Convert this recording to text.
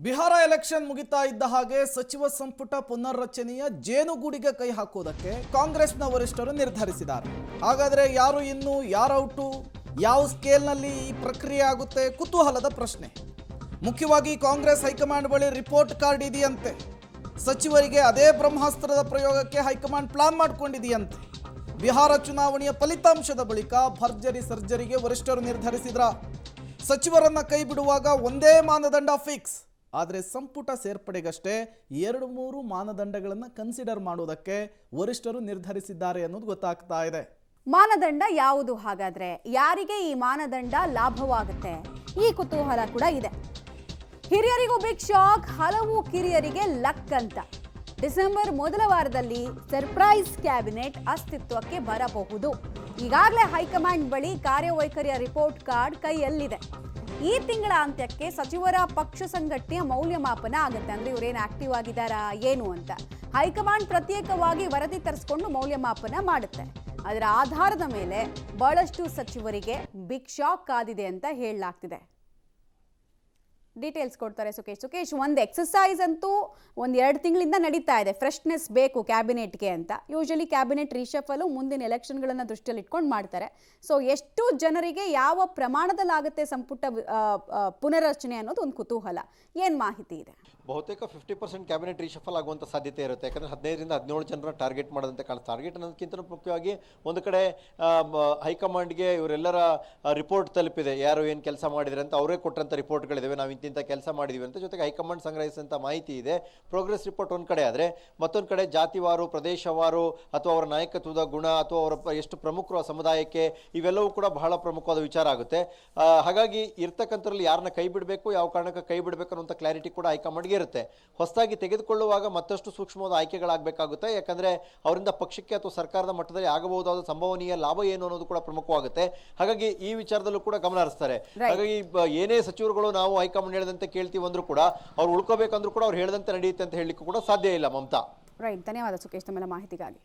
Bihar election ಮುಗಿತಾ ಇದ್ದ ಹಾಗೆ ಸಚಿವ ಸಂಪುಟ ಪುನರ್ರಚನೆಯ ಜೇನುಗೂಡಿಗೆ ಕೈ ಹಾಕುವುದಕ್ಕೆ ಕಾಂಗ್ರೆಸ್ನ ವರಿಷ್ಠರು ನಿರ್ಧರಿಸಿದ್ದಾರೆ. ಹಾಗಾದರೆ ಯಾರು ಇನ್ನು ಯಾರು ಔಟು, ಯಾವ ಸ್ಕೇಲ್ನಲ್ಲಿ ಈ ಪ್ರಕ್ರಿಯೆ ಆಗುತ್ತೆ ಕುತೂಹಲದ ಪ್ರಶ್ನೆ. ಮುಖ್ಯವಾಗಿ ಕಾಂಗ್ರೆಸ್ ಹೈಕಮಾಂಡ್ ಬಳಿ ರಿಪೋರ್ಟ್ ಕಾರ್ಡ್ ಇದೆಯಂತೆ. ಸಚಿವರಿಗೆ ಅದೇ ಬ್ರಹ್ಮಾಸ್ತ್ರದ ಪ್ರಯೋಗಕ್ಕೆ ಹೈಕಮಾಂಡ್ ಪ್ಲಾನ್ ಮಾಡಿಕೊಂಡಿದೆಯಂತೆ. ಬಿಹಾರ ಚುನಾವಣೆಯ ಫಲಿತಾಂಶದ ಬಳಿಕ ಭರ್ಜರಿ ಸರ್ಜರಿಗೆ ವರಿಷ್ಠರು ನಿರ್ಧರಿಸಿದ್ರ. ಸಚಿವರನ್ನ ಕೈ ಬಿಡುವಾಗ ಒಂದೇ ಮಾನದಂಡ ಫಿಕ್ಸ್. ಆದರೆ ಸಂಪುಟ ಸೇರ್ಪಡೆಗಷ್ಟೇ 2-3 ಮಾನದಂಡಗಳನ್ನು ಕನ್ಸಿಡರ್ ಮಾಡುವುದಕ್ಕೆ ವರಿಷ್ಠರು ನಿರ್ಧರಿಸಿದ್ದಾರೆ ಅನ್ನೋದು ಗೊತ್ತಾಗ್ತಾ ಇದೆ. ಮಾನದಂಡ ಯಾವುದು ಹಾಗಾದ್ರೆ? ಯಾರಿಗೆ ಈ ಮಾನದಂಡ ಲಾಭವಾಗುತ್ತೆ? ಈ ಕುತೂಹಲ ಕೂಡ ಇದೆ. ಹಿರಿಯರಿಗೂ ಬಿಗ್ ಶಾಕ್, ಹಲವು ಕಿರಿಯರಿಗೆ ಲಕ್ ಅಂತ. ಡಿಸೆಂಬರ್ ಮೊದಲ ವಾರದಲ್ಲಿ ಸರ್ಪ್ರೈಸ್ ಕ್ಯಾಬಿನೆಟ್ ಅಸ್ತಿತ್ವಕ್ಕೆ ಬರಬಹುದು. ಈಗಾಗಲೇ ಹೈಕಮಾಂಡ್ ಬಳಿ ಕಾರ್ಯವೈಖರಿಯ ರಿಪೋರ್ಟ್ ಕಾರ್ಡ್ ಕೈಯಲ್ಲಿದೆ. ಈ ತಿಂಗಳ ಅಂತ್ಯಕ್ಕೆ ಸಚಿವರ ಪಕ್ಷ ಸಂಘಟನೆಯ ಮೌಲ್ಯಮಾಪನ ಆಗುತ್ತೆ. ಅಂದ್ರೆ ಇವರೇನು ಆಕ್ಟಿವ್ ಆಗಿದ್ದಾರಾ ಏನು ಅಂತ ಹೈಕಮಾಂಡ್ ಪ್ರತ್ಯೇಕವಾಗಿ ವರದಿ ತರಿಸಿಕೊಂಡು ಮೌಲ್ಯಮಾಪನ ಮಾಡುತ್ತೆ. ಅದರ ಆಧಾರದ ಮೇಲೆ ಬಹಳಷ್ಟು ಸಚಿವರಿಗೆ ಬಿಗ್ ಶಾಕ್ ಕಾದಿದೆ ಅಂತ ಹೇಳಲಾಗ್ತಿದೆ. ಡೀಟೇಲ್ಸ್ ಕೊಡ್ತಾರೆ ಸುಕೇಶ್. ಒಂದು ಎಕ್ಸಸೈಸ್ ಅಂತೂ 1-2 ತಿಂಗಳಿಂದ ನಡೀತಾ ಇದೆ. ಫ್ರೆಶ್ನೆಸ್ ಬೇಕು ಕ್ಯಾಬಿನೆಟ್ಗೆ ಅಂತ. ಯೂಶಲಿ ಕ್ಯಾಬಿನೆಟ್ ರೀಶಫಲು ಮುಂದಿನ ಎಲೆಕ್ಷನ್ಗಳನ್ನು ದೃಷ್ಟಿಯಲ್ಲಿ ಇಟ್ಕೊಂಡು ಮಾಡ್ತಾರೆ. ಸೊ ಎಷ್ಟು ಜನರಿಗೆ ಯಾವ ಪ್ರಮಾಣದಲ್ಲಾಗುತ್ತೆ ಸಂಪುಟ ಪುನರ್ರಚನೆ ಅನ್ನೋದು ಒಂದು ಕುತೂಹಲ. ಏನು ಮಾಹಿತಿ ಇದೆ? ಬಹುತೇಕ 50% ಕ್ಯಾಬಿನೆಟ್ ರೀಶಫಲ್ ಆಗುವಂಥ ಸಾಧ್ಯತೆ ಇರುತ್ತೆ. ಯಾಕಂದರೆ 15ರಿಂದ 17 ಜನರ ಟಾರ್ಗೆಟ್ ಮಾಡೋದಂತೆ ಕಾಣಿಸ್ತಾರೆ. ಟಾರ್ಗೆಟ್ ಅನ್ನೋದಕ್ಕಿಂತ ಮುಖ್ಯವಾಗಿ ಒಂದು ಕಡೆ ಹೈಕಮಾಂಡ್ಗೆ ಇವರೆಲ್ಲರ ರಿಪೋರ್ಟ್ ತಲುಪಿದೆ, ಯಾರು ಏನು ಕೆಲಸ ಮಾಡಿದರೆ ಅಂತ ಅವರೇ ಕೊಟ್ಟಂಥ ರಿಪೋರ್ಟ್ಗಳಿದ್ದಾವೆ. ನಾವು ಇಂತಿಂಥ ಕೆಲಸ ಮಾಡಿದ್ದೀವಿ ಅಂತ. ಜೊತೆಗೆ ಹೈಕಮಾಂಡ್ ಸಂಗ್ರಹಿಸಿದಂಥ ಮಾಹಿತಿ ಇದೆ. ಪ್ರೋಗ್ರೆಸ್ ರಿಪೋರ್ಟ್ ಒಂದು ಕಡೆ ಆದರೆ, ಮತ್ತೊಂದು ಕಡೆ ಜಾತಿವಾರು, ಪ್ರದೇಶವಾರು, ಅಥವಾ ಅವರ ನಾಯಕತ್ವದ ಗುಣ, ಅಥವಾ ಅವರ ಎಷ್ಟು ಪ್ರಮುಖರು ಆ ಸಮುದಾಯಕ್ಕೆ, ಇವೆಲ್ಲವೂ ಕೂಡ ಬಹಳ ಪ್ರಮುಖವಾದ ವಿಚಾರ ಆಗುತ್ತೆ. ಹಾಗಾಗಿ ಇರ್ತಕ್ಕಂಥರಲ್ಲಿ ಯಾರನ್ನ ಕೈ ಬಿಡಬೇಕು, ಯಾವ ಕಾರಣಕ್ಕೆ ಕೈ ಬಿಡಬೇಕು ಅನ್ನೋಂಥ ಕ್ಲಾರಿಟಿ ಕೂಡ ಹೈಕಮಾಂಡ್ಗೆ ಇರುತ್ತೆ. ಹೊಸದಾಗಿ ತೆಗೆದುಕೊಳ್ಳುವಾಗ ಮತ್ತಷ್ಟು ಸೂಕ್ಷ್ಮವಾದ ಆಯ್ಕೆಗಳಾಗಬೇಕಾಗುತ್ತೆ. ಯಾಕಂದ್ರೆ ಅವರಿಂದ ಪಕ್ಷಕ್ಕೆ ಅಥವಾ ಸರ್ಕಾರದ ಮಟ್ಟದಲ್ಲಿ ಆಗಬಹುದಾದ ಸಂಭವನೀಯ ಲಾಭ ಏನು ಅನ್ನೋದು ಕೂಡ ಪ್ರಮುಖವಾಗುತ್ತೆ. ಹಾಗಾಗಿ ಈ ವಿಚಾರದಲ್ಲೂ ಕೂಡ ಗಮನ ಹರಿಸ್ತಾರೆ. ಹಾಗಾಗಿ ಏನೇ ಸಚಿವರುಗಳು ನಾವು ಹೈಕಮಾಂಡ್ ಹೇಳಿದಂತೆ ಕೇಳ್ತೀವಿ ಅಂದ್ರೂ ಕೂಡ ಅವ್ರು ಉಳ್ಕೋಬೇಕಂದ್ರೂ ಕೂಡ ಅವ್ರು ಹೇಳಿದಂತೆ ನಡೆಯುತ್ತೆ ಅಂತ ಹೇಳಲಿಕ್ಕೂ ಕೂಡ ಸಾಧ್ಯ ಇಲ್ಲ. ಮಮತಾ, ರೈಟ್. ಧನ್ಯವಾದ ಸುಕೇಶ್ ತಮ್ಮೆಲ್ಲ ಮಾಹಿತಿಗಾಗಿ.